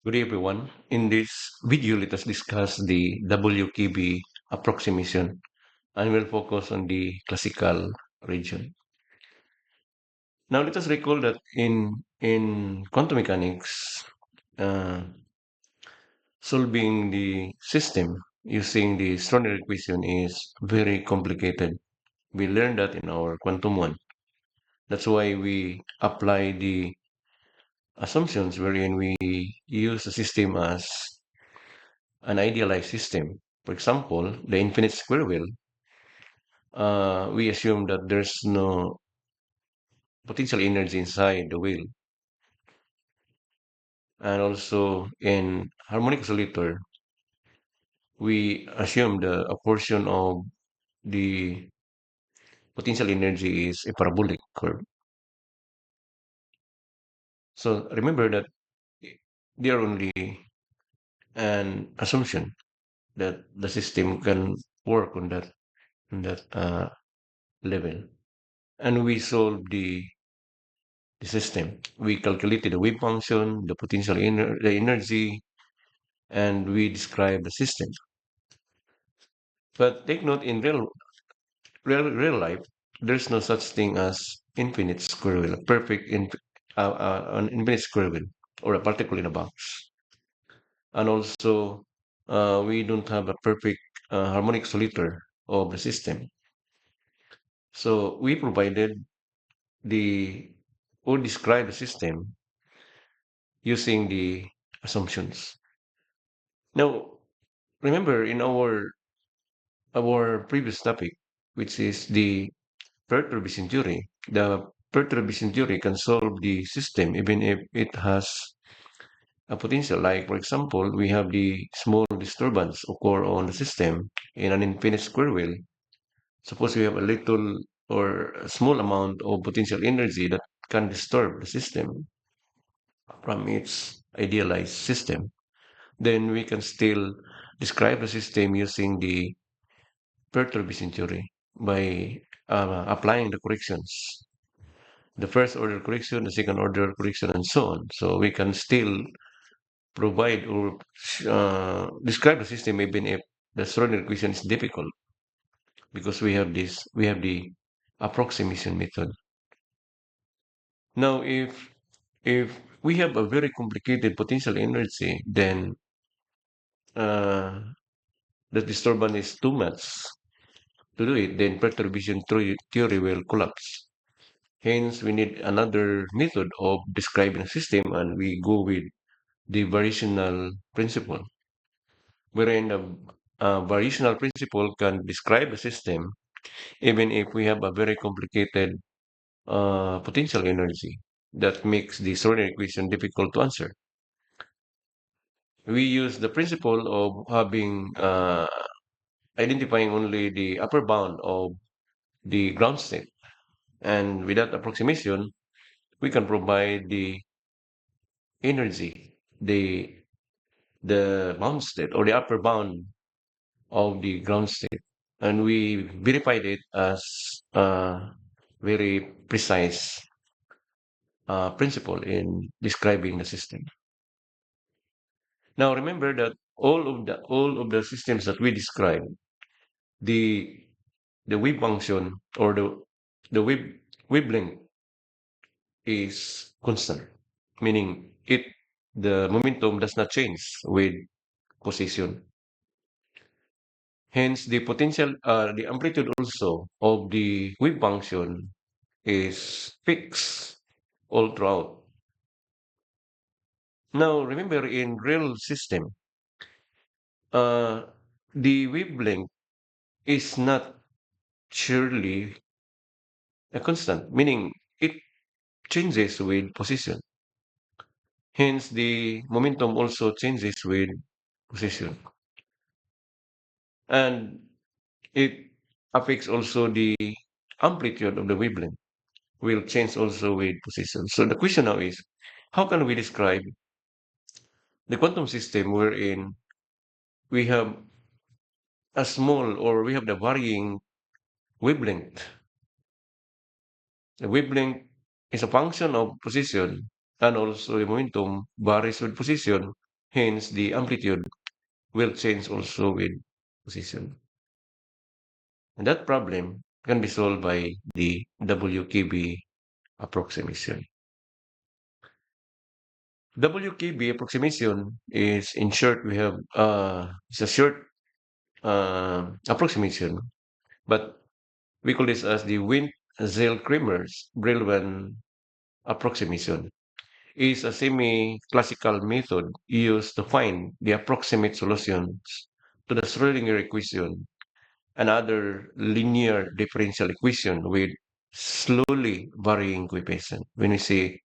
Good day, everyone. In this video, let us discuss the WKB approximation and we'll focus on the classical region. Now, let us recall that in quantum mechanics, uh, solving the system using the Schrodinger equation is very complicated. We learned that in our quantum one. That's why we apply the assumptions wherein we use the system as an idealized system. For example, the infinite square wheel, we assume that there's no potential energy inside the wheel. And also in harmonic oscillator, we assume a portion of the potential energy is a parabolic curve. So remember that they are only an assumption that the system can work on that level. And we solve the system. We calculated the wave function, the the energy, and we describe the system. But take note, in real life, there's no such thing as infinite square wheel, an infinite square wheel, or a particle in a box. And also, we don't have a perfect harmonic oscillator of the system. So we provided the or describe the system using the assumptions. Now, remember in our previous topic, which is the perturbation theory, the perturbation theory can solve the system even if it has a potential. Like, for example, we have the small disturbance occur on the system in an infinite square wheel. Suppose we have a little or a small amount of potential energy that can disturb the system from its idealized system. Then we can still describe the system using the perturbation theory by applying the corrections, the first order correction, the second order correction, and so on. So we can still provide or describe the system even if the Schrodinger equation is difficult because we have the approximation method. Now, if we have a very complicated potential energy, then uh, the disturbance is too much to do it, then perturbation theory will collapse. Hence, we need another method of describing a system, and we go with the variational principle, wherein the variational principle can describe a system even if we have a very complicated potential energy that makes the Schrodinger equation difficult to answer. We use the principle of having identifying only the upper bound of the ground state, and with that approximation, we can provide the energy, the bound state or the upper bound of the ground state. And we verified it as a very precise principle in describing the system. Now remember that all of the systems that we describe, the the wave function or the wavelength is constant, meaning the momentum does not change with position. Hence, the amplitude also of the wave function is fixed all throughout. Now, remember in real system, uh, the wavelength is not surely a constant, meaning it changes with position. Hence, the momentum also changes with position. And it affects also the amplitude of the wavelength will change also with position. So the question now is, how can we describe the quantum system wherein we have a small or we have the varying wavelength? The wavelength is a function of position and also the momentum varies with position. Hence, the amplitude will change also with position. And that problem can be solved by the WKB approximation. WKB approximation is, in short, we have it's a short approximation, but we call this as the Wien-Zell-Kramer's Brillouin approximation. Is a semi-classical method used to find the approximate solutions to the Schrödinger equation, another linear differential equation with slowly varying coefficient. When we say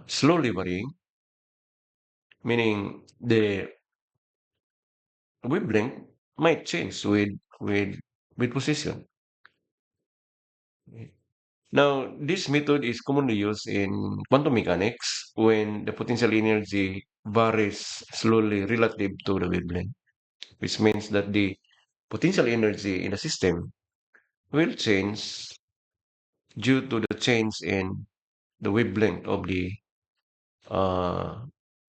slowly varying, meaning the wavelength might change with position. Now, this method is commonly used in quantum mechanics when the potential energy varies slowly relative to the wavelength, which means that the potential energy in the system will change due to the change in the wavelength of the uh,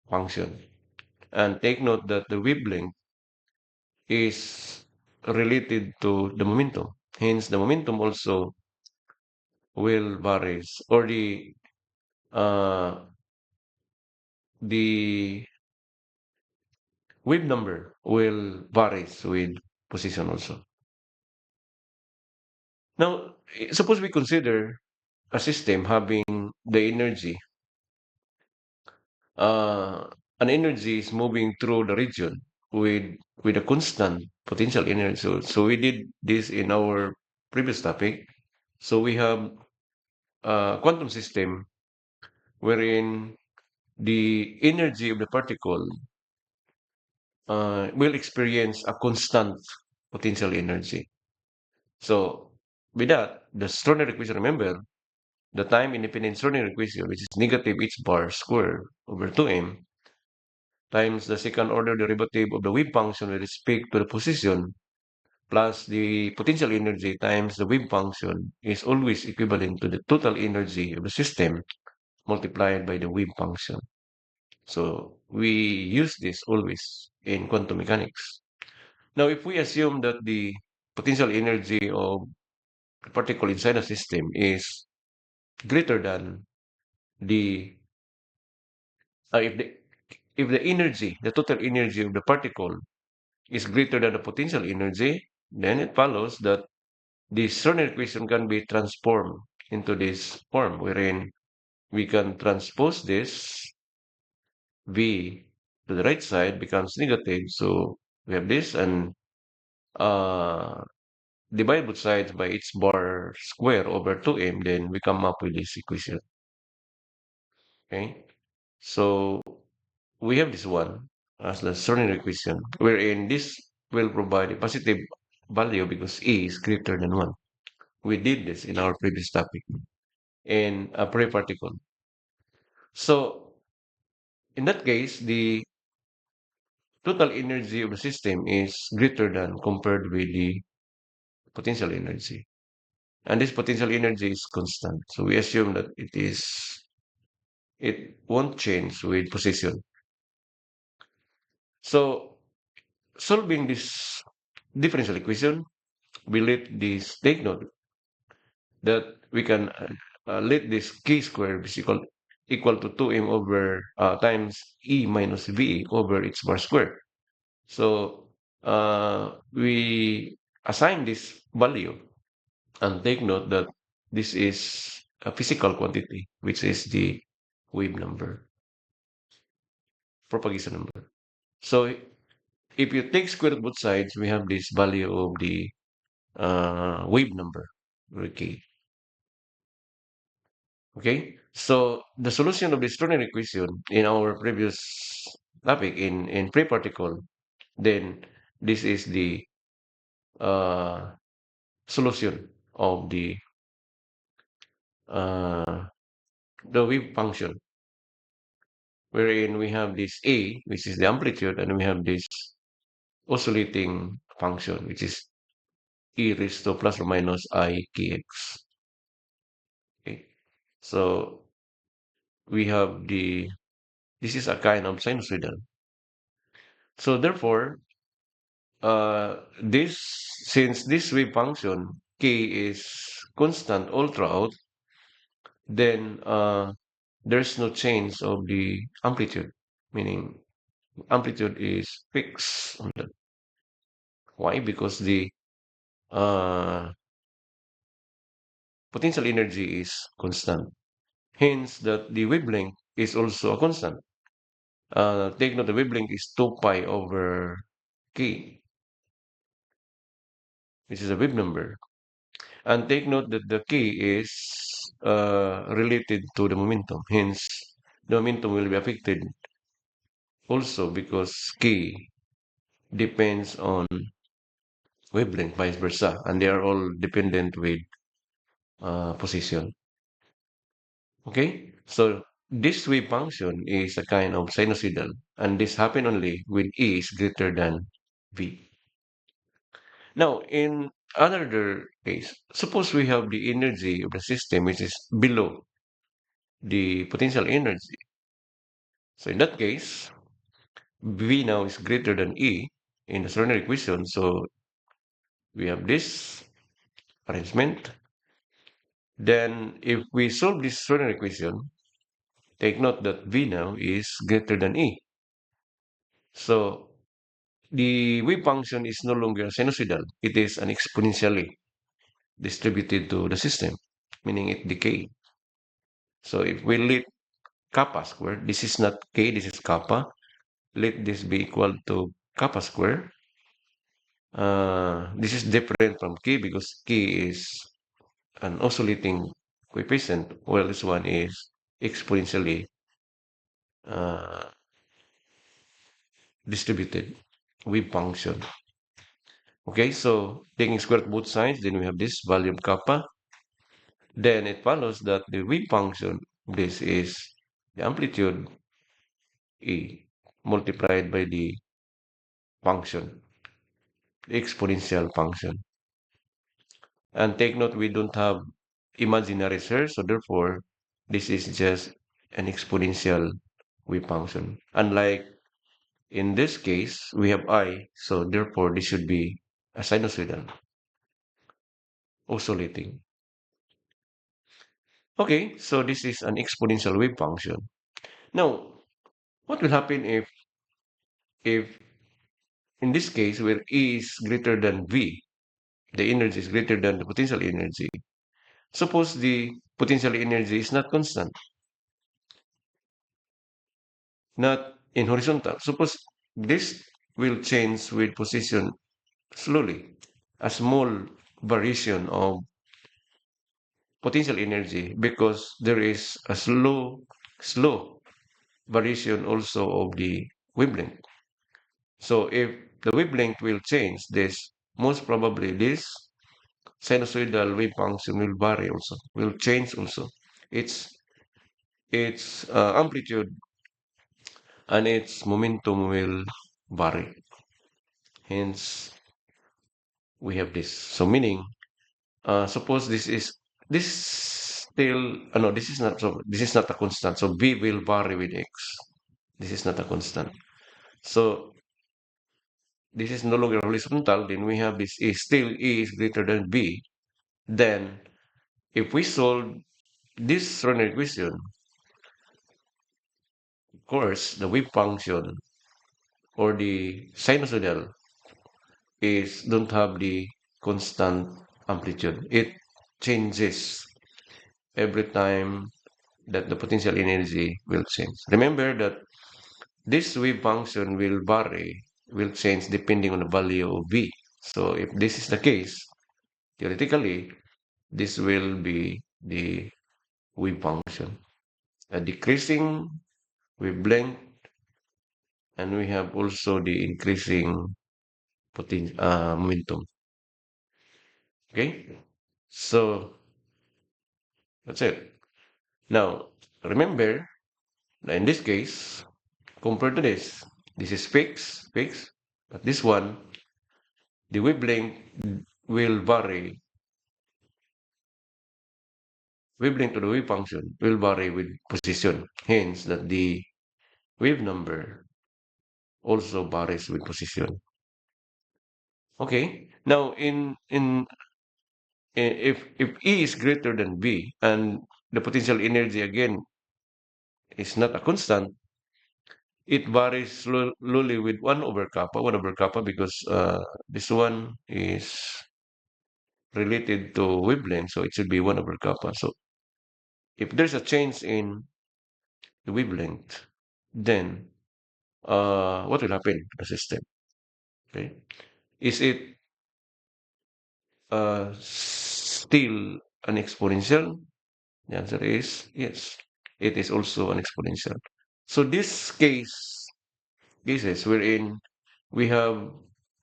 function. And take note that the wavelength is related to the momentum. Hence, the momentum also will varies, or the wave number will varies with position also. Now, suppose we consider a system having the energy, uh, an energy is moving through the region with a constant potential energy. So we did this in our previous topic. So we have a quantum system wherein the energy of the particle will experience a constant potential energy. So with that, the Schrodinger equation, remember, the time independent Schrodinger equation, which is negative h bar square over 2m times the second order derivative of the wave function with respect to the position plus the potential energy times the wave function is always equivalent to the total energy of the system multiplied by the wave function. So we use this always in quantum mechanics. Now, if we assume that the potential energy of a particle inside a system is greater than the uh, if the if the energy, the total energy of the particle is greater than the potential energy, then it follows that the Schrodinger equation can be transformed into this form, wherein we can transpose this V to the right side becomes negative. So we have this and uh, divide both sides by h bar square over 2m, then we come up with this equation. Okay. So we have this one as the Schrodinger equation, wherein this will provide a positive value because E is greater than 1. We did this in our previous topic in a pre-particle. So in that case, the total energy of the system is greater than compared with the potential energy. And this potential energy is constant. So we assume that it won't change with position. So solving this differential equation, we let this take note that we can let this k square is equal to 2m over times e minus v over h bar square. So we assign this value and take note that this is a physical quantity, which is the wave number, propagation number. So if you take square root both sides, we have this value of the wave number. Okay. Okay. So the solution of the Schrodinger equation in our previous topic in pre-particle, then this is uh, solution of uh, the wave function, wherein we have this A, which is the amplitude, and we have this oscillating function, which is e raised to plus or minus I kx. Okay. So we have the This is a kind of sinusoidal. So therefore, this since this wave function k is constant all throughout, then there's no change of the amplitude, meaning amplitude is fixed on that. Why? Because the uh, potential energy is constant. Hence, that the wavelength is also a constant. Take note, the wavelength is 2 pi over k, which is a wave number. And take note that the k is related to the momentum. Hence, the momentum will be affected also because k depends on wavelength, vice versa, and they are all dependent with position. Okay, so this wave function is a kind of sinusoidal, and this happen only when E is greater than V. Now, in another case, suppose we have the energy of the system which is below the potential energy. So in that case, V now is greater than E in the Schrodinger equation. So we have this arrangement. Then if we solve this Schrodinger equation, take note that V now is greater than E. So the wave function is no longer sinusoidal. It is an exponentially distributed to the system, meaning it decay. So if we let kappa square, this is not k, this is kappa. Let this be equal to kappa square. This is different from k because k is an oscillating coefficient, while this one is exponentially uh, distributed wave function. Okay, so taking square root both sides, then we have this value of kappa. Then it follows that the wave function, this is the amplitude E multiplied by the function, the exponential function. And take note, we don't have imaginary here, so therefore, this is just an exponential wave function. Unlike in this case, we have I, so therefore, this should be a sinusoidal, oscillating. Okay, so this is an exponential wave function. Now, what will happen if in this case where E is greater than V, the energy is greater than the potential energy. Suppose the potential energy is not constant, not in horizontal. Suppose this will change with position slowly. A small variation of potential energy because there is a slow variation also of the wavelength. So if the wavelength will change, this most probably this sinusoidal wave function will vary also, will change also. Its its amplitude and its momentum will vary. Hence, we have this. So meaning, suppose this still no, this is not so. This is not a constant. So v will vary with x. This is not a constant. So this is no longer horizontal. Then we have this is still e is greater than b. Then if we solve this Schrodinger equation, of course, the wave function or the sinusoidal is don't have the constant amplitude. It changes every time that the potential energy will change. Remember that this wave function will vary, will change depending on the value of V. So if this is the case, theoretically, this will be the wave function. A decreasing wavelength, and we have also the increasing momentum. Okay, so that's it. Now, remember that in this case, compared to this is fixed, but this one, the wavelength will vary, wavelength to the wave function will vary with position. Hence, that the wave number also varies with position. Okay. Now, if E is greater than V and the potential energy again is not a constant, it varies slowly with 1 over kappa because this one is related to wavelength, so it should be 1 over kappa. So if there's a change in the wavelength, then what will happen to the system? Okay, is it still an exponential? The answer is yes. It is also an exponential. So this cases wherein we have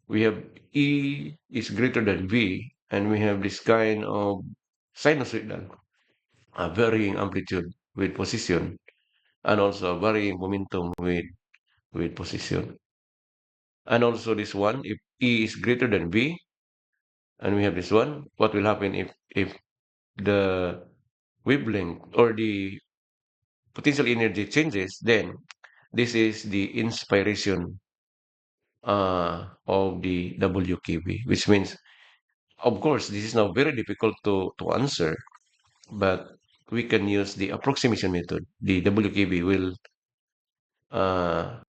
we have E is greater than V, and we have this kind of sinusoidal, a varying amplitude with position, and also a varying momentum with position. And also this one, if E is greater than V, and we have this one, what will happen if the wavelength or the potential energy changes? Then this is the inspiration of the WKB, which means, of course, this is now very difficult to answer, but we can use the approximation method. The WKB will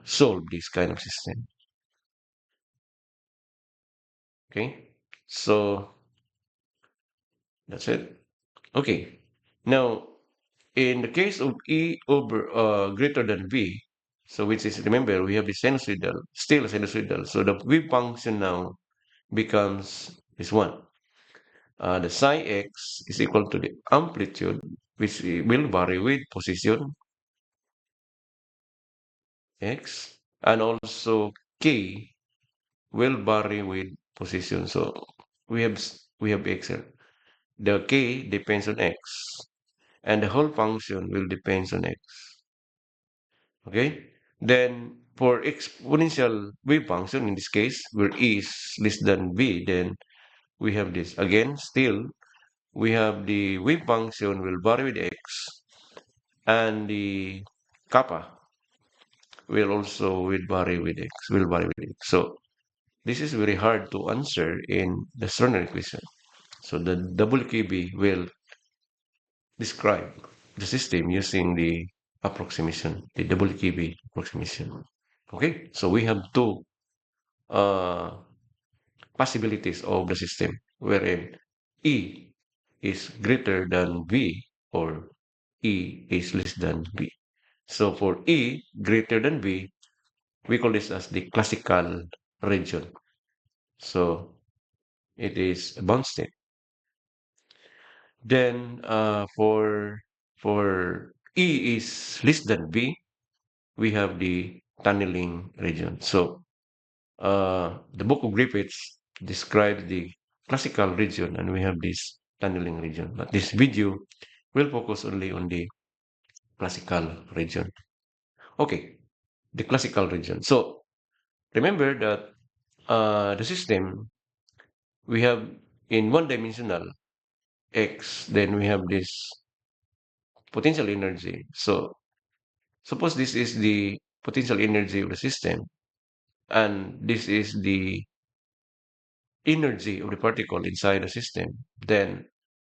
solve this kind of system. Okay, so that's it. Okay, now in the case of E over greater than V, so which is, remember, we have the sinusoidal, still a sinusoidal. So the V function now becomes this one. The psi x is equal to the amplitude, which will vary with position x, and also k will vary with position. So we have x here. The k depends on x, and the whole function will depends on x. Okay. Then for exponential wave function, in this case, where e is less than v, then we have this again. Still, we have the wave function will vary with x, and the kappa will also will vary with x. So this is very hard to answer in the Stirner equation. So the WKB will describe the system using the approximation, the WKB approximation. Okay, so we have two uh, possibilities of the system wherein E is greater than V or E is less than V. So for E greater than V, we call this as the classical region. So it is a bound state. Then for E is less than V, we have the tunneling region. So the book of Griffiths describes the classical region, and we have this tunneling region. But this video will focus only on the classical region. Okay, the classical region. So remember that the system we have in one-dimensional x, then we have this potential energy. So suppose this is the potential energy of the system, and this is the energy of the particle inside the system. Then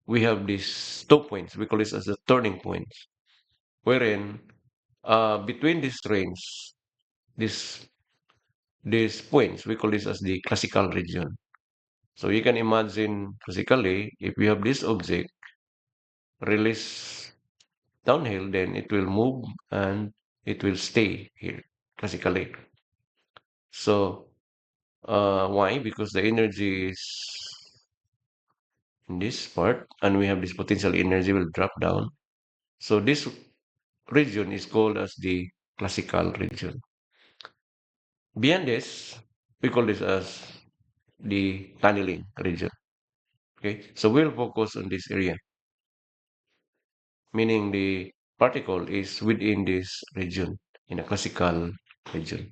we have these 2 points. We call this as the turning points, wherein between these trains, these these points, we call this as the classical region. So you can imagine physically, if we have this object release downhill, then it will move and it will stay here classically. So why? Because the energy is in this part, and we have this potential energy will drop down. So this region is called as the classical region. Beyond this, we call this as the tunneling region. Okay, so we'll focus on this area, meaning the particle is within this region in a classical region.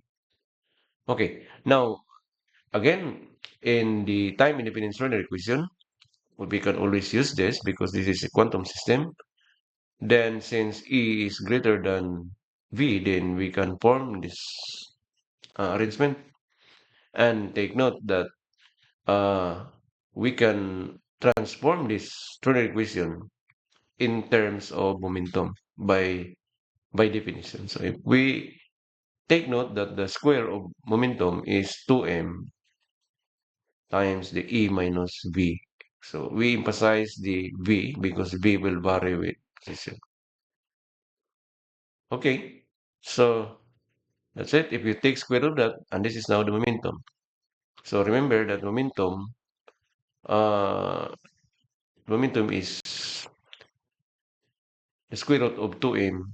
Okay, now again, in the time independent Schrodinger equation, we can always use this because this is a quantum system. Then since E is greater than V, then we can form this arrangement and take note that uh, we can transform this Schrodinger equation in terms of momentum by definition. So if we take note that the square of momentum is 2m times the E minus V. So we emphasize the V because V will vary with position. Okay, so that's it. If you take square root of that, and this is now the momentum. So remember that uh, momentum is the square root of 2m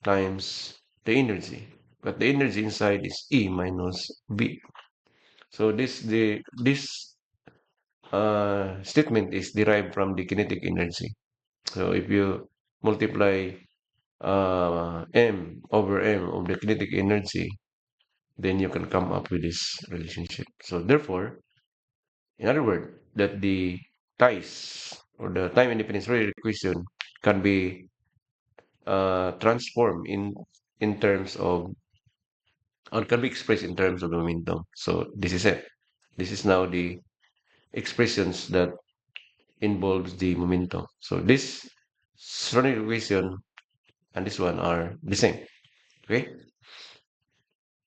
times the energy. But the energy inside is E minus V. So this statement is derived from the kinetic energy. So if you multiply m over m of the kinetic energy, then you can come up with this relationship. So therefore, in other words, that the ties or the time independence rate equation can be transformed in terms of or can be expressed in terms of the momentum. So this is it. This is now the expressions that involves the momentum. So this Schrodinger equation and this one are the same. Okay.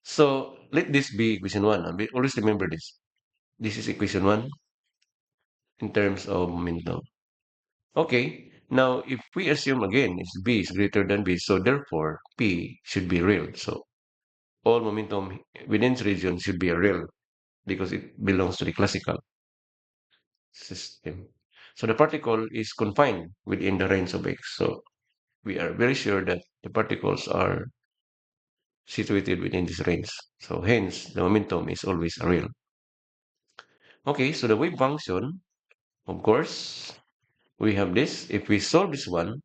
So let this be equation one. Always remember this. This is equation one in terms of momentum. Okay. Now, if we assume again is B is greater than B, so therefore P should be real. So all momentum within this region should be a real because it belongs to the classical system. So the particle is confined within the range of X. So we are very sure that the particles are situated within this range. So hence the momentum is always a real. Okay, so the wave function, of course, we have this. If we solve this one,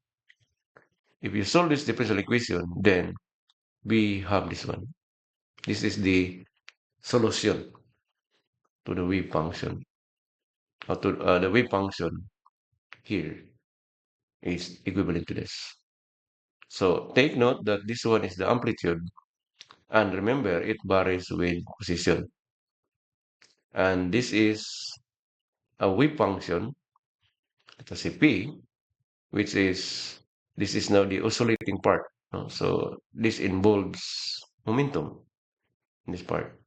if you solve this differential equation, then we have this one. This is the solution to the wave function. Or to the wave function here is equivalent to this. So take note that this one is the amplitude, and remember it varies with position. And this is a wave function, let us say P, which is this is now the oscillating part. No? So this involves momentum in this part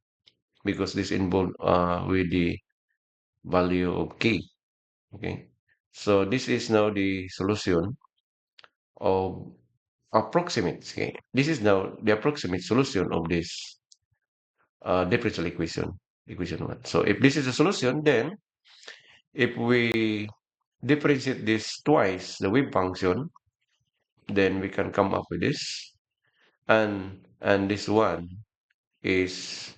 because this involved with the value of k. Okay, so this is now the solution of approximate. Okay, this is now the approximate solution of this differential equation one. So if this is a solution, then if we differentiate this twice, the wave function, then we can come up with this. And this one is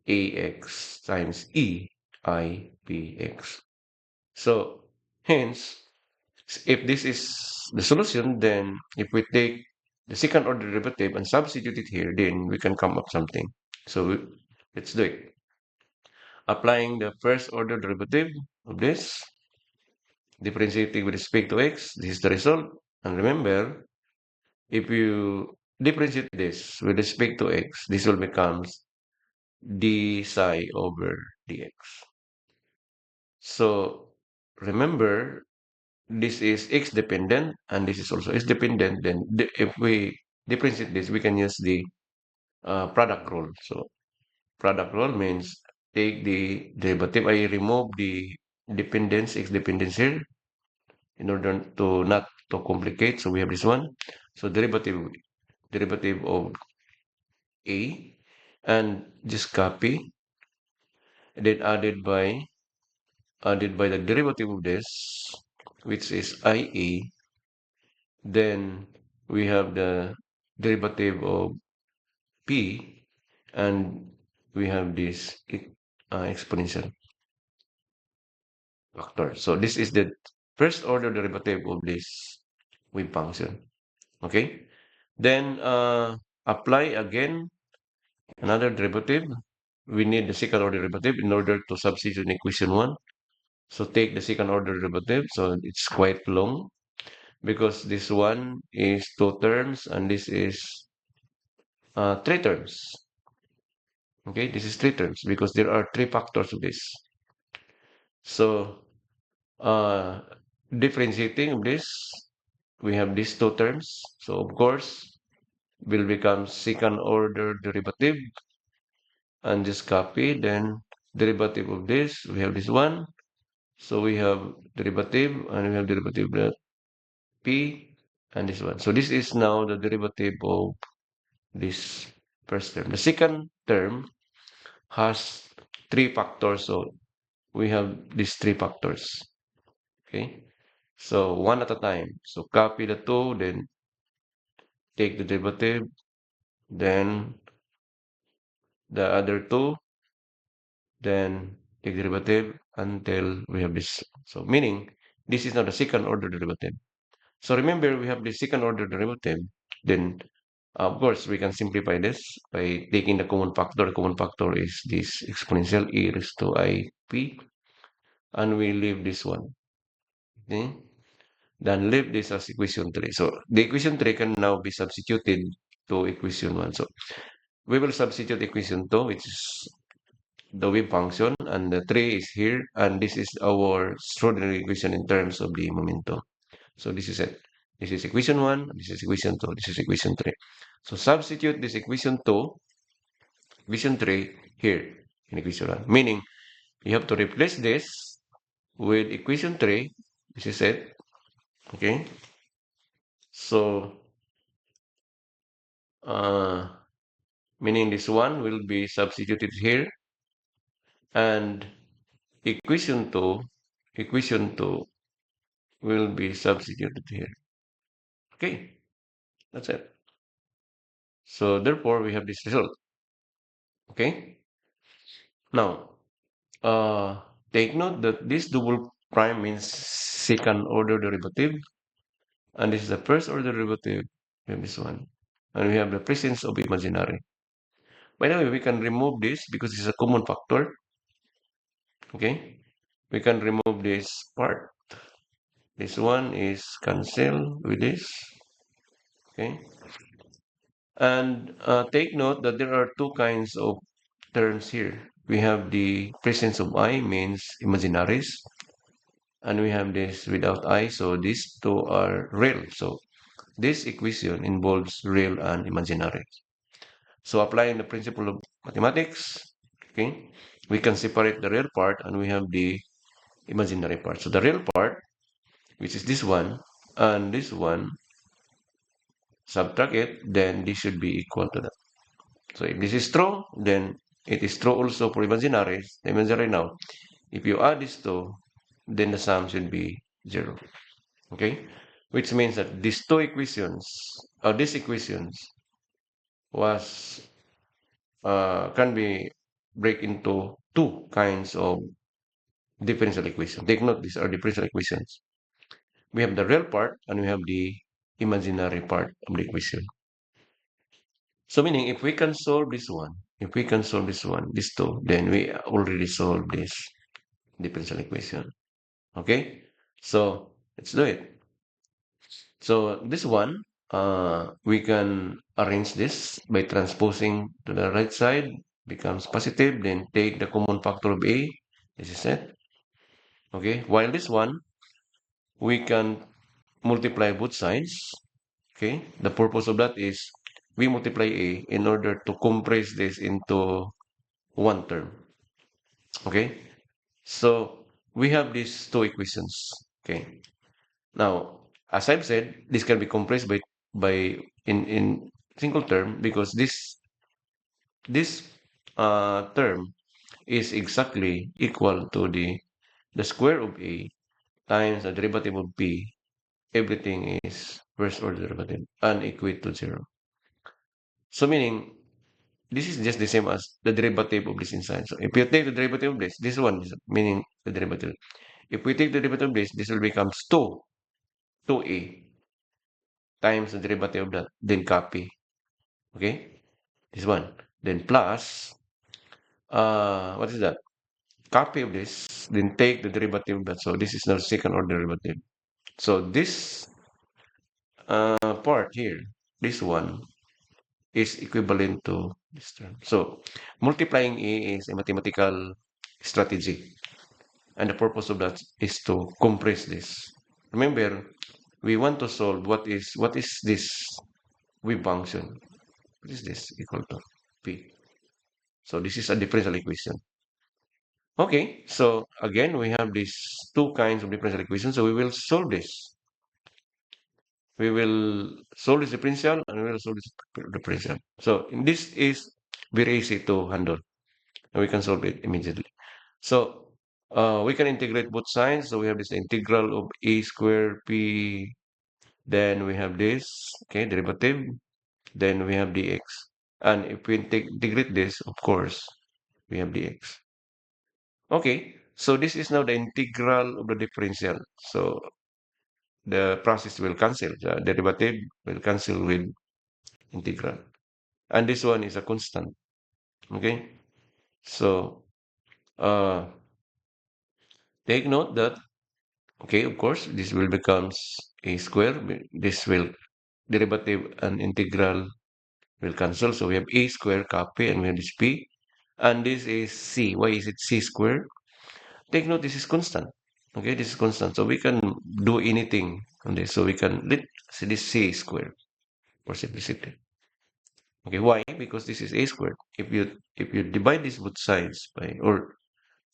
ax times e I p x. So hence, if this is the solution, then if we take the second order derivative and substitute it here, then we can come up something. So let's do it. Applying the first order derivative of this, differentiating with respect to x, this is the result. And remember, if you differentiate this with respect to x, this will become d psi over dx. So remember, this is x dependent and this is also x dependent. Then if we differentiate this, we can use the product rule. So product rule means take the derivative. I remove the dependence, x dependence here in order to not to complicate. So we have this one. So derivative of a and just copy, then added by the derivative of this, which is IA. Then we have the derivative of p, and we have this exponential factor. So this is the first order derivative of this wave function. Okay. Then apply again another derivative. We need the second order derivative in order to substitute in equation one. So take the second order derivative. So it's quite long because this one is two terms and this is three terms. Okay, this is three terms because there are three factors of this. So, uh, differentiating this, we have these two terms. So, of course, will become second order derivative and just copy. Then derivative of this, we have this one. So we have derivative and we have derivative of p and this one. So this is now the derivative of this first term. The second term has three factors. So we have these three factors. Okay. So one at a time. So copy the two, then take the derivative, then the other two, then take the derivative until we have this. So meaning this is not the second order derivative. So remember we have the second order derivative. Then of course we can simplify this by taking the common factor. The common factor is this exponential e raised to I p, and we leave this one. Okay? Then leave this as equation 3. So the equation 3 can now be substituted to equation 1. So we will substitute equation 2, which is the wave function, and the 3 is here, and this is our extraordinary equation in terms of the momentum. So this is it. This is equation 1, this is equation 2, this is equation 3. So substitute this equation 2, equation 3 here in equation 1. Meaning, you have to replace this with equation 3. This is it. Okay. So, uh, meaning this one will be substituted here, and equation 2 will be substituted here. Okay. That's it. So therefore, we have this result. Okay. Now, take note that this double prime means second order derivative, and this is the first order derivative. We have this one, and we have the presence of imaginary. By the way, we can remove this because it's a common factor. Okay, we can remove this part. This one is cancelled with this. Okay, and take note that there are two kinds of terms here. We have the presence of I means imaginaries, and we have this without I. So these two are real. So this equation involves real and imaginary. So applying the principle of mathematics, okay, we can separate the real part and we have the imaginary part. So the real part, which is this one, and this one, subtract it, then this should be equal to that. So if this is true, then it is true also for imaginary. The imaginary now, if you add these two, then the sum should be 0. Okay? Which means that these two equations, or these equations, was can be break into two kinds of differential equations. Take note, these are differential equations. We have the real part and we have the imaginary part of the equation. So meaning if we can solve this one, if we can solve this one, these two, then we already solved this differential equation. Okay? So let's do it. So this one, we can arrange this by transposing to the right side, becomes positive, then take the common factor of A, this is it. Okay, while this one, we can multiply both sides. Okay, the purpose of that is we multiply A in order to compress this into one term. Okay, so we have these two equations. Okay, now as I've said, this can be compressed by in single term because this term is exactly equal to the square of A times the derivative of B. Everything is first order derivative and equate to 0. So meaning this is just the same as the derivative of this inside. So if you take the derivative of this one is meaning the derivative. If we take the derivative of this will become 2a times the derivative of that, then copy. Okay? This one. Then plus, what is that? Copy of this, then take the derivative of that. So this is now second order derivative. So this part here, this one, is equivalent to this term. So multiplying A is a mathematical strategy. And the purpose of that is to compress this. Remember, we want to solve what is this wave function. What is this equal to P? So this is a differential equation. Okay, so again, we have these two kinds of differential equations. So we will solve this. We will solve this differential and we will solve this differential. So this is very easy to handle and we can solve it immediately. So we can integrate both sides. So we have this integral of a square p. Then we have this, okay, derivative. Then we have dx. And if we integrate this, of course, we have dx. Okay, so this is now the integral of the differential. So the process will cancel. The derivative will cancel with integral. And this one is a constant. Okay, so uh, take note that, okay, of course, this will becomes a square. This will derivative and integral will cancel. So we have a square copy and we have this p. And this is c. Why is it c square? Take note, this is constant. Okay, this is constant. So we can do anything on this. So we can let see this c square for simplicity. Okay, why? Because this is a squared. If you divide this both sides by, or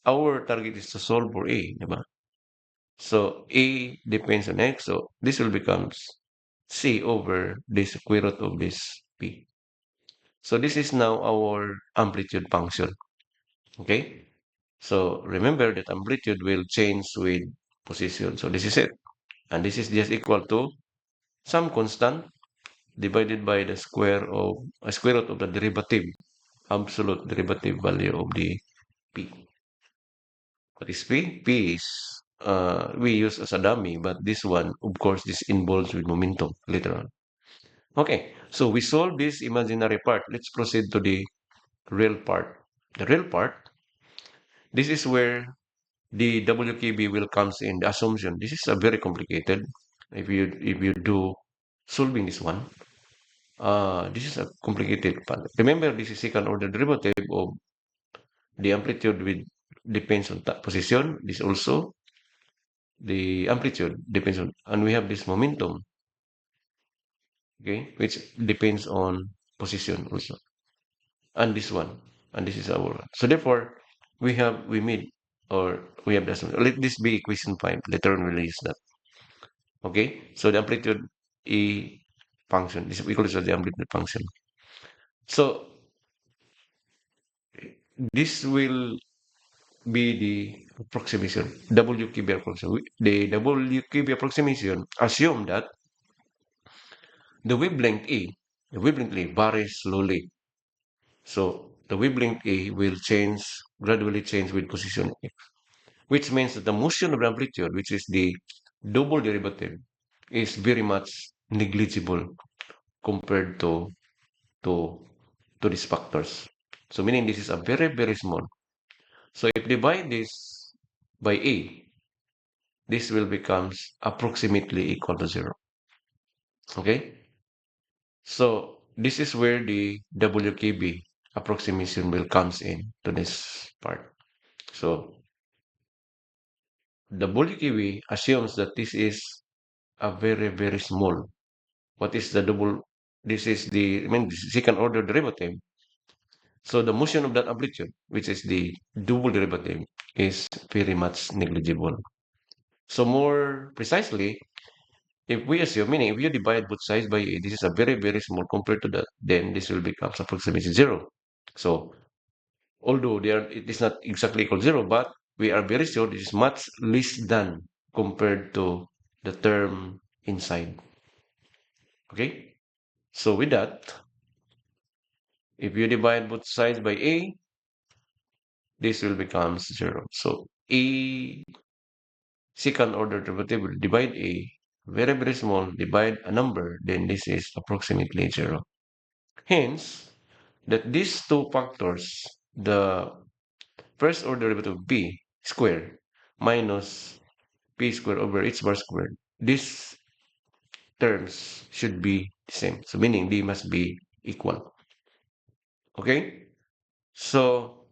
our target is to solve for a, diba? So a depends on x. So this will becomes c over the square root of this p. So this is now our amplitude function. Okay. So remember that amplitude will change with position. So this is it. And this is just equal to some constant divided by the square of a square root of the derivative, absolute derivative value of the p. What is p? P is we use as a dummy, but this one, of course, this involves with momentum later on. Okay, so we solve this imaginary part. Let's proceed to the real part. The real part, this is where the WKB will comes in. The assumption. This is a very complicated. If you do solving this one, this is a complicated part. Remember, this is second order derivative of the amplitude with depends on position. This also the amplitude depends on, and we have this momentum, okay, which depends on position also, and this one, and this is our one. So therefore, we made or we have this. Let this be equation 5. Later on, we'll use that. Okay, so the amplitude e function. This we call this as the amplitude function. So this will be the approximation, WKB approximation. The WKB approximation assume that the wavelength A varies slowly. So the wavelength A will gradually change with position X, which means that the motion of the amplitude, which is the double derivative, is very much negligible compared to to these factors. So meaning this is a very, very small. So if divide this by A, this will becomes approximately equal to zero. Okay? So this is where the WKB approximation will comes in to this part. So the WKB assumes that this is a very, very small. What is the double? This is the second order derivative. So the motion of that amplitude, which is the double derivative, is very much negligible. So more precisely, if we assume, meaning if you divide both sides by a, this is a very, very small compared to that, then this will become approximately zero. So although it is not exactly equal to zero, but we are very sure this is much less than compared to the term inside. Okay? So with that, if you divide both sides by a, this will become zero. So a second order derivative will divide a very, very small, divide a number, then this is approximately zero. Hence, that these two factors, the first order derivative of b squared minus p squared over h bar squared, these terms should be the same. So meaning they must be equal. Okay? So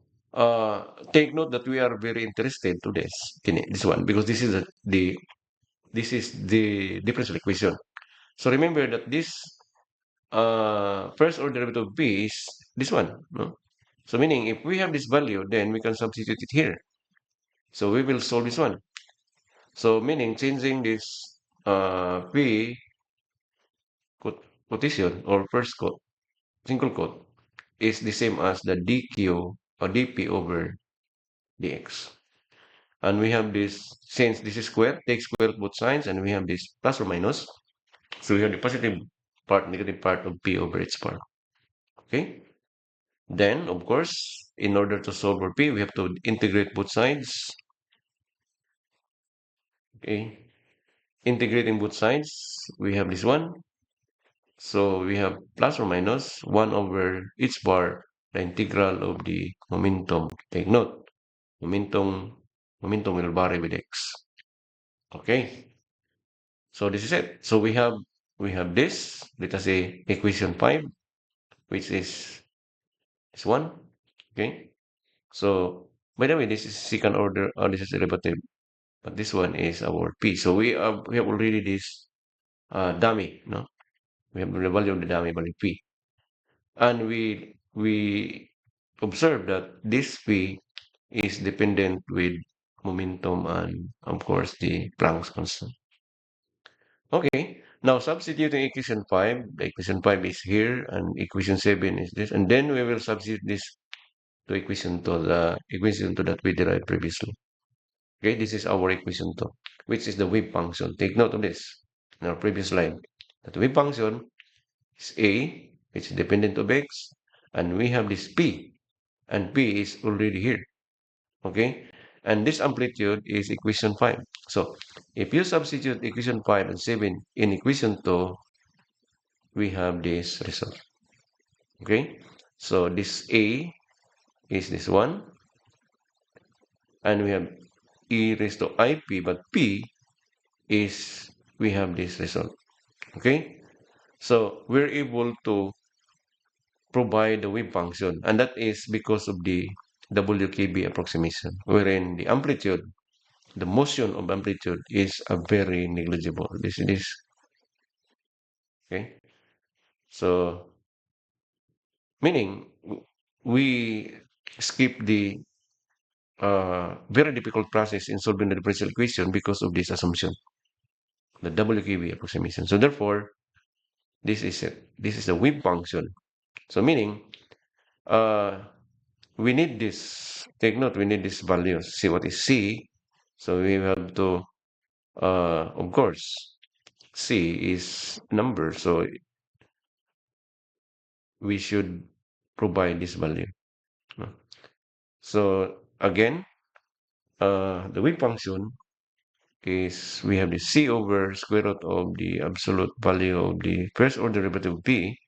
take note that we are very interested to this one because this is the differential equation. So remember that this first order derivative of b is this one. No? So meaning if we have this value, then we can substitute it here. So we will solve this one. So meaning changing this p quotation or first quote, single quote is the same as the dq or dp over dx. And we have this, since this is square, take square root both sides, and we have this plus or minus. So we have the positive part, negative part of p over its part. Okay. Then, of course, in order to solve for p, we have to integrate both sides. Okay. Integrating both sides, we have this one. So we have plus or minus 1 over each bar, the integral of the momentum. Take note, momentum, momentum will vary with x. Okay. So this is it. So we have this, let us say equation 5, which is this one. Okay. So by the way, this is second order, this is derivative, but this one is our p. So we have already this dummy, no? We have the value of the dummy value p. And we observe that this p is dependent with momentum and of course the Planck's constant. Okay, now substituting equation 5, the equation 5 is here and equation 7 is this, and then we will substitute this to equation 2, the equation 2 that we derived previously. Okay, this is our equation 2, which is the wave function. Take note of this in our previous slide. That the wave function is a, which is dependent of x, and we have this p, and p is already here. Okay, and this amplitude is equation 5. So if you substitute equation 5 and 7 in equation 2, we have this result. Okay, so this a is this one, and we have e raised to ip, but p is, we have this result. Okay, so we're able to provide the wave function, and that is because of the WKB approximation, wherein the amplitude, the motion of amplitude is a very negligible. This is okay. So meaning we skip the very difficult process in solving the differential equation because of this assumption, the WKB approximation. So therefore, this is it. This is the wave function. So meaning, uh, we need this. Take note. We need this value. See what is c. So we have to, of course, c is number. So we should provide this value. No? So again, the wave function is, we have the c over square root of the absolute value of the first order derivative p,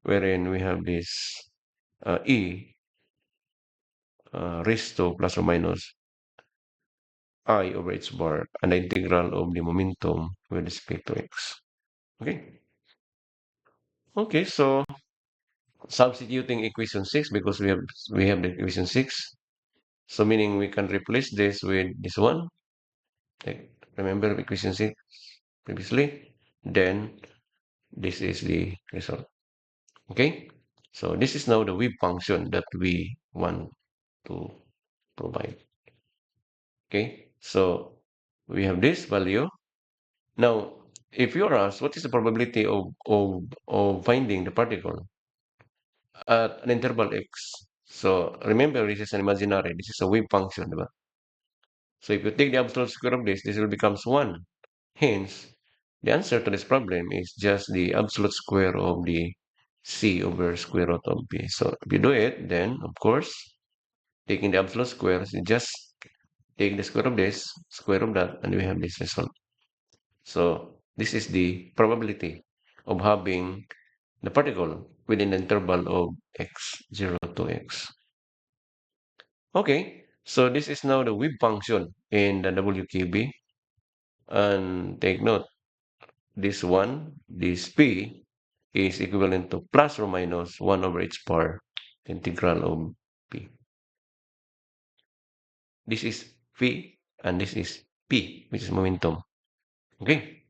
wherein we have this e raised to plus or minus I over h bar and the integral of the momentum with respect to x. Okay. Okay, so substituting equation 6 because we have the equation 6. So meaning we can replace this with this one. Okay. Remember equation 6 previously? Then this is the result. Okay? So this is now the wave function that we want to provide. Okay? So we have this value. Now, if you're asked, what is the probability of finding the particle at an interval x? So remember, this is an imaginary. This is a wave function, diba? So if you take the absolute square of this will becomes 1. Hence, the answer to this problem is just the absolute square of the c over square root of b. So if you do it, then of course, taking the absolute squares, you just take the square of this, square of that, and we have this result. So this is the probability of having the particle within the interval of x0 to x. Okay, so this is now the wave function in the WKB. And take note, this one, this p, is equivalent to plus or minus 1 over h bar integral of p. This is v and this is p, which is momentum. Okay.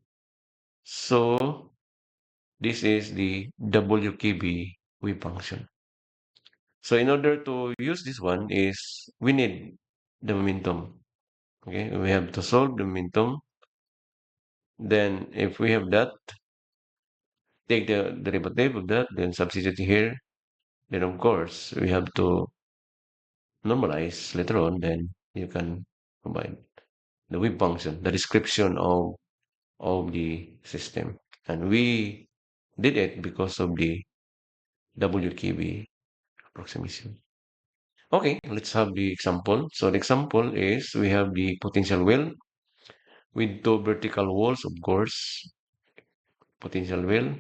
So this is the WKB wave function. So in order to use this one is we need the momentum. Okay, we have to solve the momentum. Then if we have that, take the derivative of that, then substitute here. Then of course we have to normalize later on. Then you can combine the wave function, the description of the system, and we did it because of the WKB approximation. Okay, let's have the example. So the example is we have the potential well with two vertical walls, of course, potential well.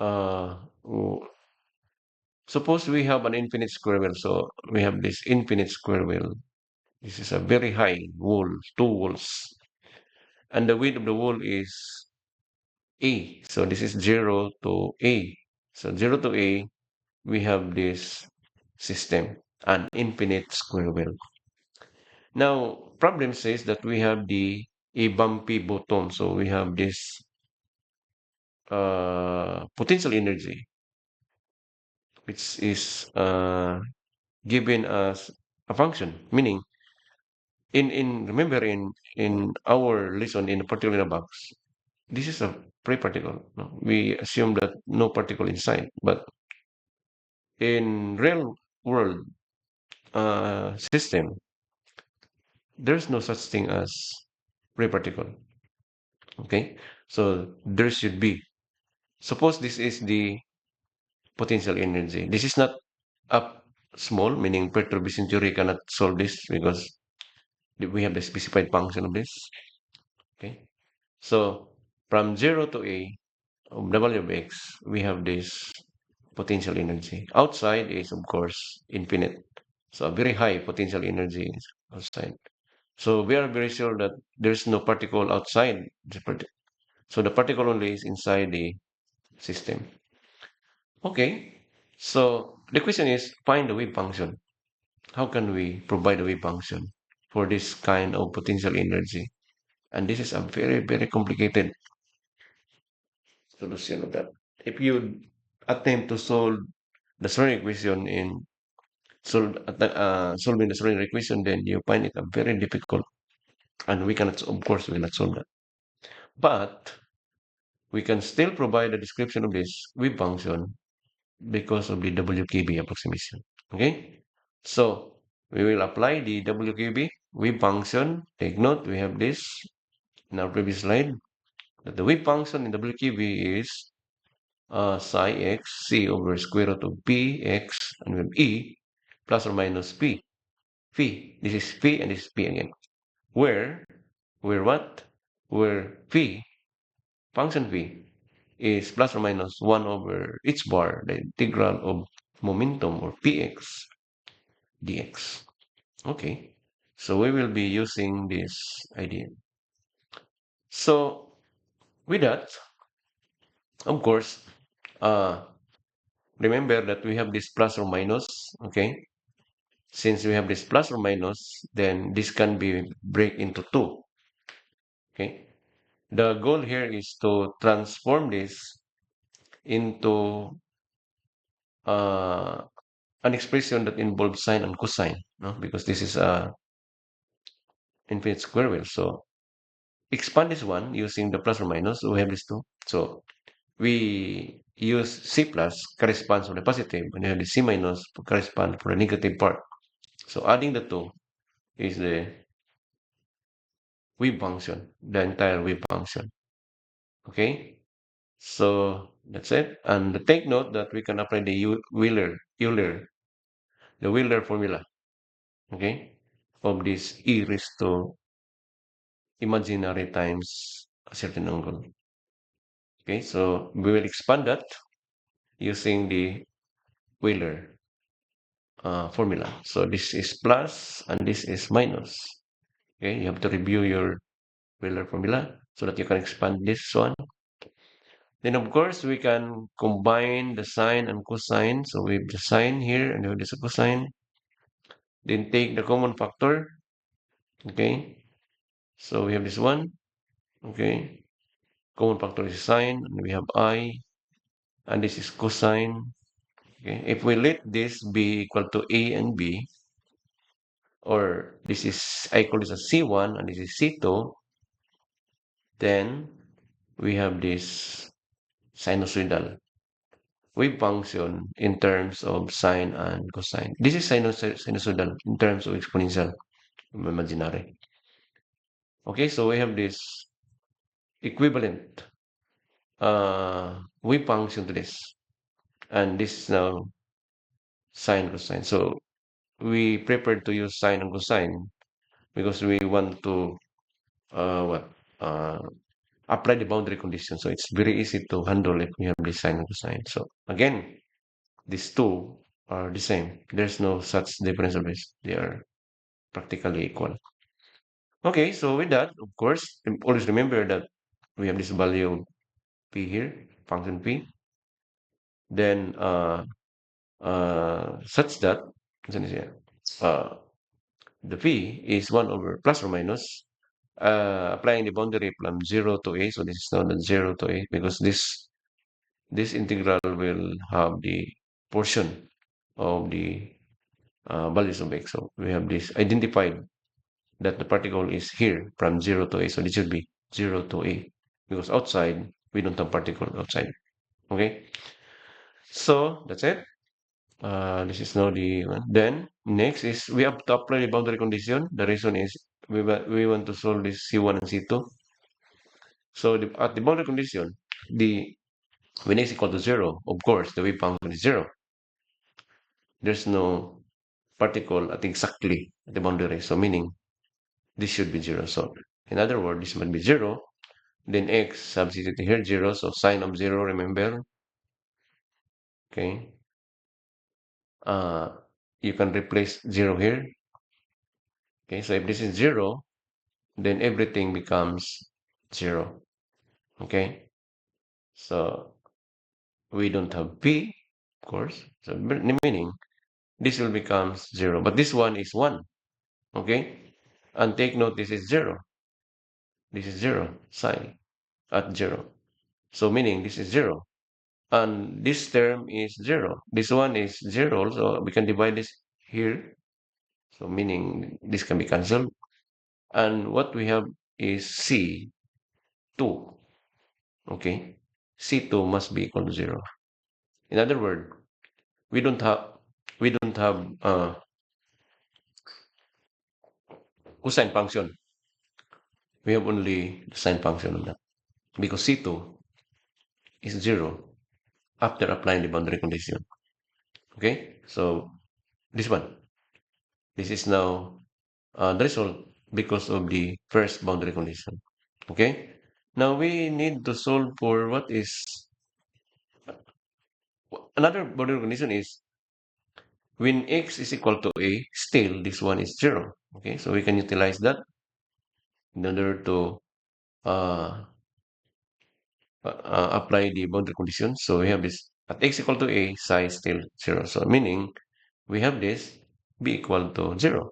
Oh, suppose we have an infinite square well. So we have this infinite square well. This is a very high wall, two walls. And the width of the wall is A. So this is 0 to A. So 0 to A, we have this system, an infinite square well. Now, problem says that we have a bumpy bottom. So we have this potential energy, which is given as a function, meaning in remember in our lesson in a particle in a box, this is a free particle. No? We assume that no particle inside, but in real world system, there's no such thing as free particle. Okay, so there should be. Suppose this is the potential energy. This is not up small, meaning perturbation theory cannot solve this because we have the specified function of this. Okay, so from 0 to A of W of X, we have this potential energy. Outside is, of course, infinite. So a very high potential energy is outside. So we are very sure that there's no particle outside so the particle only is inside the system. Okay. So the question is find the wave function. How can we provide a wave function for this kind of potential energy? And this is a very, very complicated solution of that. If you attempt to solve the Schrodinger equation in solving the Schrodinger equation, then you find it a very difficult, and we cannot, of course, we cannot solve that. But we can still provide a description of this wave function because of the WKB approximation. Okay, so we will apply the WKB wave function. Take note, we have this in our previous slide that the wave function in WKB is psi x c over square root of p x, and we have e plus or minus p phi. This is phi and this is p again. Where what? Where phi function phi is plus or minus 1 over h bar, the integral of momentum or px dx. Okay, so we will be using this idea. So with that, of course, uh, remember that we have this plus or minus. Okay, since we have this plus or minus, then this can be break into two. Okay, the goal here is to transform this into uh, an expression that involves sine and cosine, no? Because this is a infinite square wave. So expand this one using the plus or minus. So we have this two. So we use C plus corresponds to the positive, and you have the C minus correspond for the negative part. So adding the two is the wave function, the entire wave function. Okay, so that's it. And take note that we can apply the the Wheeler formula. Okay, of this e raised to imaginary times a certain angle. Okay, so we will expand that using the Wheeler formula. So this is plus and this is minus. Okay, you have to review your Wheeler formula so that you can expand this one. Then of course we can combine the sine and cosine. So we have the sine here and we have this cosine. Then take the common factor. Okay. So we have this one. Okay. Common factor is sine, and we have I, and this is cosine. Okay. If we let this be equal to A and B, or this is, I call this a C1 and this is C2, then we have this sinusoidal wave function in terms of sine and cosine. This is sinusoidal in terms of exponential, imaginary. Okay, so we have this equivalent wave function to this, and this is now sine cosine. So we prefer to use sine and cosine because we want to what apply the boundary condition. So it's very easy to handle if we have this sine and cosine. So again, these two are the same. There's no such difference of this. They are practically equal. Okay, so with that, of course, always remember that we have this value p here, function p. Then such that uh, the p is 1 over plus or minus applying the boundary from 0 to a. So this is known as 0 to a because this integral will have the portion of the values of x. So we have this identified that the particle is here from 0 to a. So this should be 0 to a because outside we don't have particle outside. Okay, so that's it. This is now the one. Then next is we have to apply the boundary condition. The reason is we want to solve this C1 and C2. So at the boundary condition, the when x equal to 0, of course, the wave function is 0. There's no particle at exactly at the boundary. So meaning this should be 0. So in other words, this must be 0. Then x substitute here 0. So sine of 0, remember? Okay. Uh, you can replace 0 here. Okay. So if this is 0, then everything becomes 0. Okay. So we don't have p, of course. So meaning this will become 0. But this one is 1. Okay. And take note, this is 0. This is 0. Sine at 0. So meaning this is 0. And this term is 0. This one is 0. So we can divide this here. So meaning this can be cancelled. And what we have is C2. Okay. C2 must be equal to 0. In other words, we don't have we don't have cosine function. We have only the sine function on that. Because C2 is 0 after applying the boundary condition. Okay? So this one. This is now the result because of the first boundary condition. Okay? Now we need to solve for what is another boundary condition is when x is equal to a, still this one is 0. Okay? So we can utilize that in order to uh, apply the boundary condition. So we have this at x equal to a, psi still 0. So meaning we have this b equal to 0.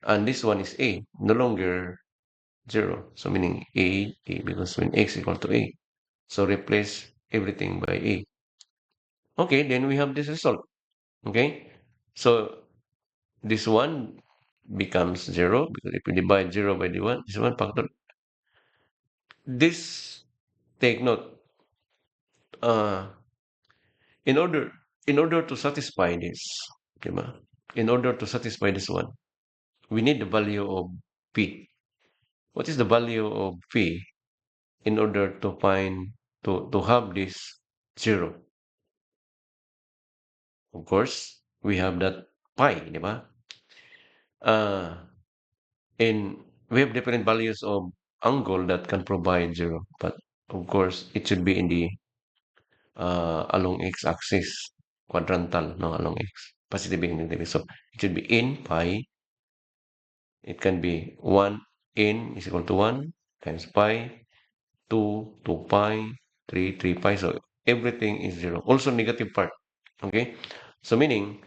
And this one is a, no longer 0. So meaning a because when x equal to a. So replace everything by a. Okay, then we have this result. Okay, so this one becomes 0 because if we divide 0 by the 1, this one factor. This, take note, uh, in order in order to satisfy this, diba? In order to satisfy this one, we need the value of p. What is the value of p in order to find to have this 0? Of course, we have that pi, di ba? And we have different values of angle that can provide 0, but of course, it should be in the along x-axis, quadrantal, no, along x, positive and negative. So it should be in pi. It can be 1 in is equal to 1 times pi, 2 pi, 3 pi. So everything is zero. Also negative part. Okay. So meaning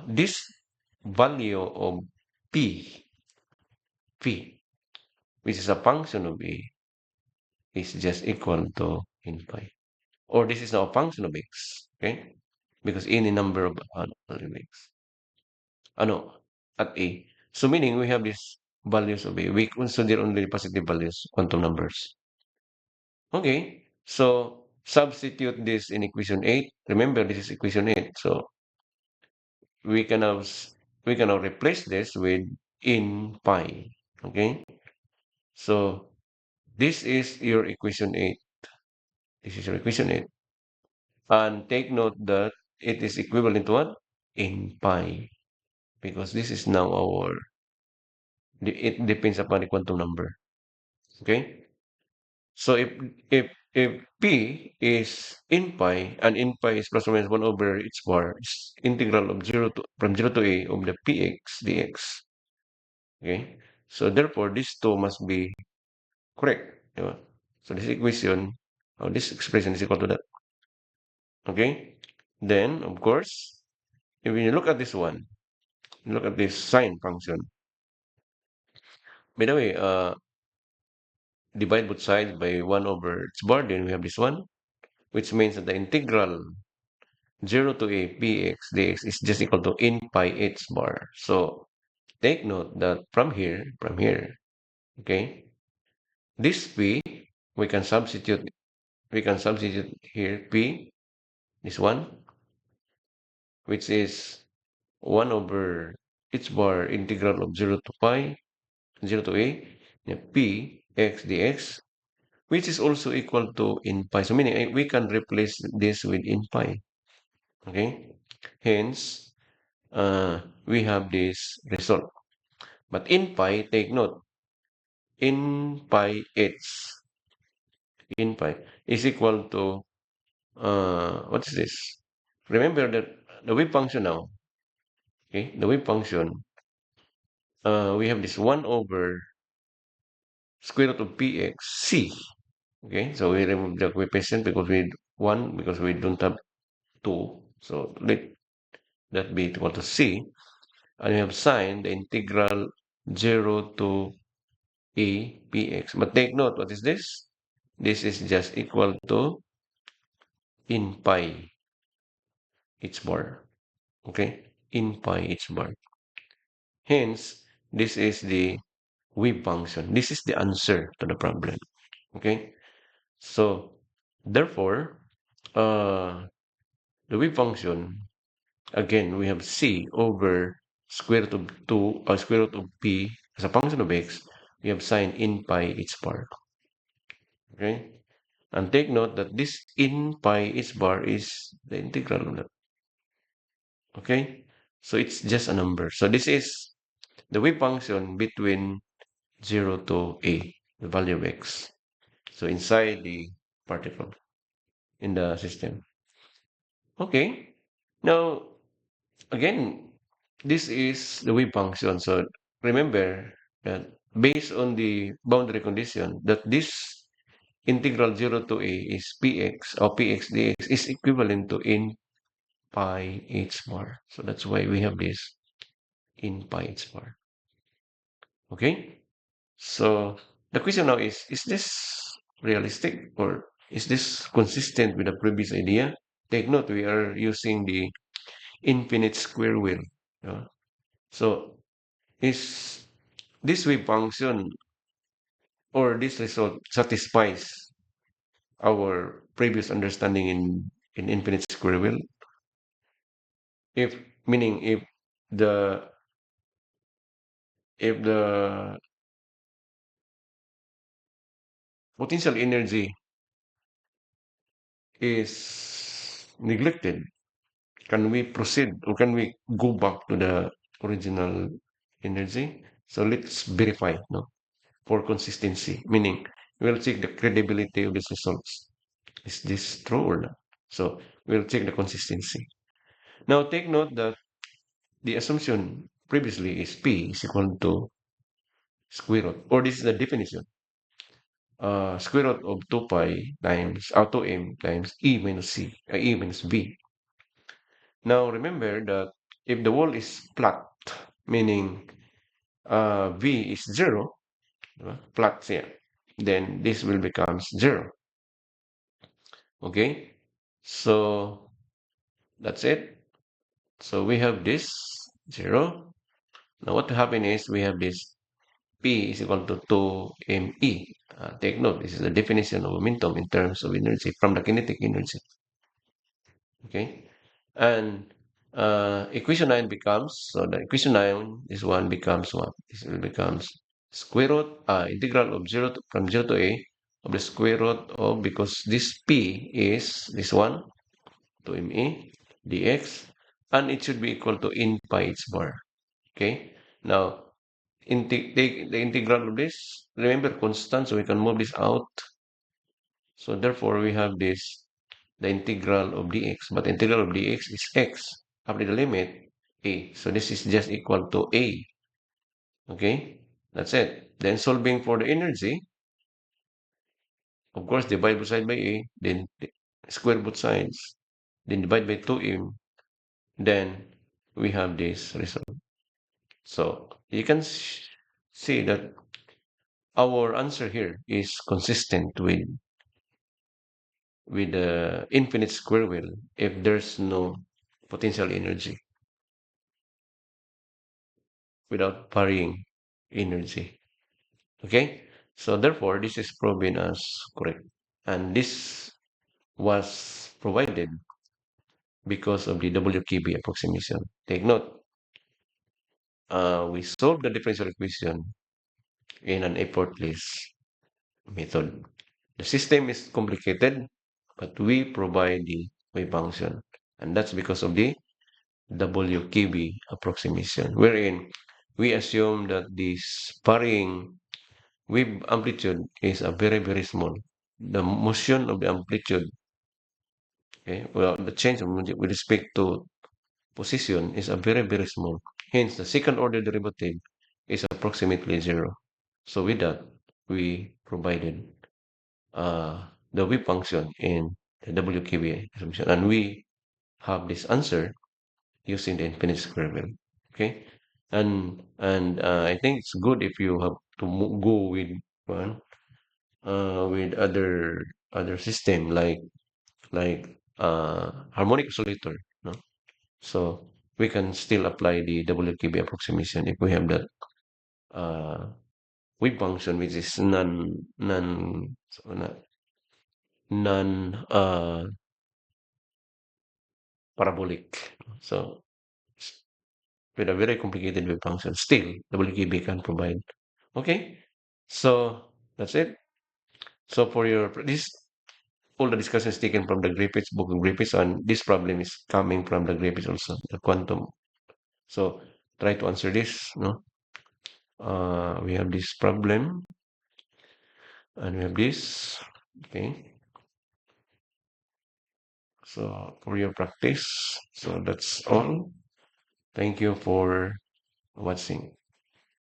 this value of p, p, which is a function of a, is just equal to in pi. Or this is now a function of x. Okay. Because any number of x. Ano, at a. So meaning we have these values of a. We consider only positive values, quantum numbers. Okay. So substitute this in equation 8. Remember, this is equation 8. So we can have we can now replace this with in pi. Okay. So this is your equation 8. This is your equation 8. And take note that it is equivalent to what? In pi. Because this is now our, it depends upon the quantum number. Okay. So if p is in pi and in pi is plus or minus 1 over its bar, it's integral of 0 to from 0 to a of the px dx. Okay? So therefore these two must be correct. Diba? So this equation or this expression is equal to that. Okay? Then of course, if you look at this one, you look at this sine function. By the way, divide both sides by 1 over its bar, then we have this one, which means that the integral 0 to a px dx is just equal to in pi h bar. So take note that from here, okay, this p we can substitute here p, this one, which is 1 over h bar integral of 0 to pi, 0 to a, p x dx, which is also equal to in pi. So meaning we can replace this with in pi. Okay, hence we have this result. But in pi, take note, in pi in pi is equal to, what is this? Remember that the wave function now, okay, the wave function, we have this 1 over square root of px c. Okay, so we remove the coefficient because we 1, because we don't have 2. So let that be equal to c. And we have sine the integral 0 to a px. But take note, what is this? This is just equal to in pi h bar. Okay? In pi h bar. Hence, this is the wave function. This is the answer to the problem. Okay? So, therefore, uh, the wave function, again, we have c over square root of 2, or square root of p as a function of x. We have sine in pi h bar. Okay? And take note that this in pi h bar is the integral of that. Okay? So it's just a number. So this is the wave function between 0 to a, the value of x. So inside the particle in the system. Okay. Now, again, this is the wave function. So remember that based on the boundary condition, that this integral 0 to a is px or px dx is equivalent to in pi h bar. So that's why we have this in pi h bar. Okay? So the question now is this realistic or is this consistent with the previous idea? Take note, we are using the infinite square wheel. uh, So is this wave function or this result satisfies our previous understanding in infinite square wheel? If meaning the if the potential energy is neglected, can we proceed or can we go back to the original energy? So let's verify, no, for consistency, meaning we'll check the credibility of these results. Is this true or not? So we'll check the consistency. Now take note that the assumption previously is P is equal to square root, or this is the definition. square root of 2 pi times 2m times e minus c, e minus b. Now remember that if the wall is flat, meaning v is 0, flat here, then this will become 0. Okay, so that's it. So we have this 0. Now what happen is we have this P is equal to 2 me. Take note, this is the definition of momentum in terms of energy from the kinetic energy. Okay, and equation 9 becomes, so the equation 9, this one becomes what? This will becomes square root, integral of 0 to, from 0 to a of the square root of, because this P is this one, 2me dx, and it should be equal to in pi h bar. Okay, now take the integral of this. Remember constant, so we can move this out. So therefore, we have this, the integral of dx, but integral of dx is x up to the limit a. So this is just equal to a. Okay, that's it. Then solving for the energy, of course, divide both sides by a, then square both sides, then divide by 2m, then we have this result. So you can see that our answer here is consistent with the infinite square wheel if there's no potential energy without varying energy. Okay, so therefore this is proven as correct, and this was provided because of the WKB approximation. Take note, we solved the differential equation in an effortless method. The system is complicated, but we provide the wave function, and that's because of the WKB approximation, wherein we assume that this varying wave amplitude is a very, very small. The motion of the amplitude, okay, well, the change with respect to position is a very, very small. Hence, the second order derivative is approximately zero. So with that, we provided the wave function in the WKB assumption, and we have this answer using the infinite square wave. Okay, and I think it's good if you have to go one with other system like harmonic oscillator. No, so we can still apply the WKB approximation if we have that uh, wave function which is non parabolic. So with a very complicated wave function, still WKB can provide. Okay, so that's it. So for your this all the discussion is taken from the Griffiths book of Griffiths, and this problem is coming from the Griffiths also, the quantum. So try to answer this. No, we have this problem, and we have this. Okay, so for your practice, so that's all. Thank you for watching.